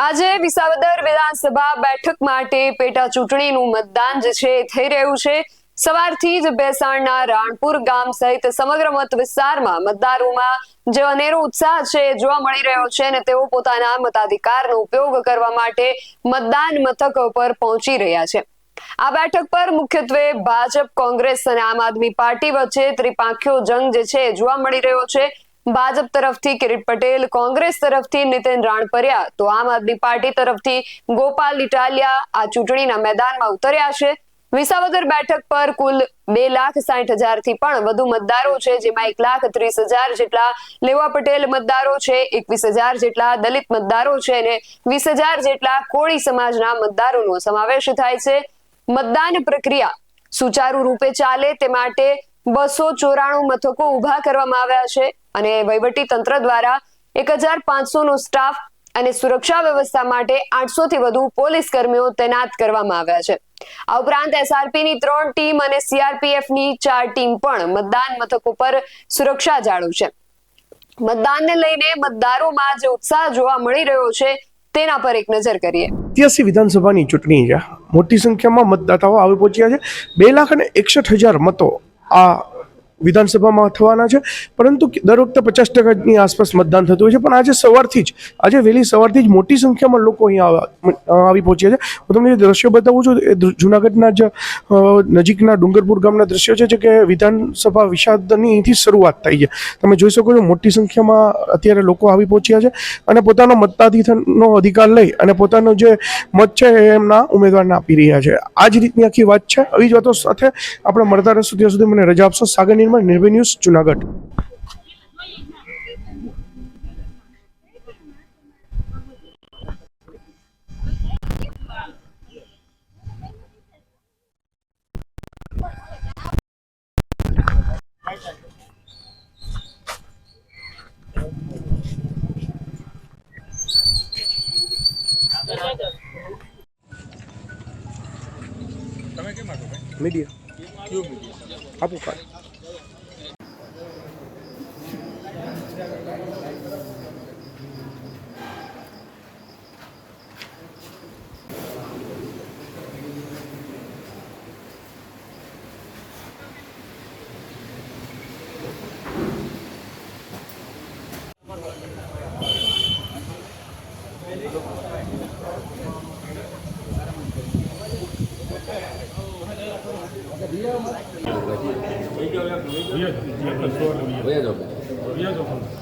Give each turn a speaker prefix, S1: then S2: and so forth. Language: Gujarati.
S1: આજે વિસાવદર વિધાનસભા બેઠક માટે પેટા ચૂંટણીનું મતદાન જે છે થઈ રહ્યું છે। સવારથી જ ભેસાણના રાણપુર ગામ સહિત સમગ્ર મત વિસ્તારમાં મતદારોમાં જે અનેરો ઉત્સાહ છે જોવા મળી રહ્યો છે અને તેઓ પોતાના મતાધિકારનો ઉપયોગ કરવા માટે મતદાન મથક પર પહોંચી રહ્યા છે। આ બેઠક પર મુખ્યત્વે ભાજપ, કોંગ્રેસ અને આમ આદમી પાર્ટી વચ્ચે ત્રિપાંખિયો જંગ જે છે જોવા મળી રહ્યો છે। ભાજપ તરફથી કિરીટ પટેલ, કોંગ્રેસ તરફથી નીતિન રાણપરિયા તો આમ આદમી પાર્ટી તરફથી ગોપાલ ઇટાલિયા આ ચૂંટણીના મેદાનમાં ઉતર્યા છે। વિસાવદર બેઠક પર કુલ 2,60,000 થી પણ વધુ મતદારો છે, જેમાં 1,30,000 જેટલા લેવા પટેલ મતદારો છે, 21,000 જેટલા દલિત મતદારો છે અને 20,000 જેટલા કોળી સમાજના મતદારોનો સમાવેશ થાય છે। મતદાન પ્રક્રિયા સુચારુ રૂપે ચાલે તે માટે 294 મથકો ઉભા કરવામાં આવ્યા છે અને વહીવટી તંત્ર દ્વારા 1,500 નો સ્ટાફ અને સુરક્ષા વ્યવસ્થા માટે 800 થી વધુ પોલીસ કર્મીઓ તૈનાત કરવામાં આવ્યા છે। આ ઉપરાંત એસઆરપી ની 3 ટીમ અને સીઆરપીએફ ની 4 ટીમ પણ મતદાન મથકો પર સુરક્ષા જાળવશે। મતદાનને લઈને મતદારોમાં જે ઉત્સાહ જોવા મળી રહ્યો છે તેના પર એક નજર કરીએ।
S2: 87 વિધાનસભાની ચૂંટણી છે। મોટી સંખ્યામાં મતદાતાઓ આવી પહોંચ્યા છે। 2,61,000 મતો આ વિધાનસભામાં થવાના છે, પરંતુ દર વખતે 50%ની આસપાસ મતદાન થતું હોય છે। પણ આજે વહેલી સવારથી જ મોટી સંખ્યામાં લોકો અહીંયા આવી પહોંચ્યા છે। હું તમને જે દ્રશ્યો બતાવું છું એ જૂનાગઢના જ નજીકના ડુંગરપુર ગામના દ્રશ્યો છે, કે વિધાનસભા વિષાદની અહીંથી શરૂઆત થઈ છે। તમે જોઈ શકો છો મોટી સંખ્યામાં અત્યારે લોકો આવી પહોંચ્યા છે અને પોતાનો મતાધિકારનો અધિકાર લઈ અને પોતાનો જે મત છે એ એમના ઉમેદવારને આપી રહ્યા છે। આ જ રીતની આખી વાત છે। આવી જ વાતો સાથે આપણે મળતા રહીશું, ત્યાં સુધી મને રજા આપશો। સાગર નિર્મલ, નિર્ભય ન્યૂઝ, જૂનાગઢ।
S3: તમે કેમ આપો ભાઈ?
S2: મીડિયા
S3: કયું મીડિયા?
S2: આપું કાર્ડ।
S3: ભૈયા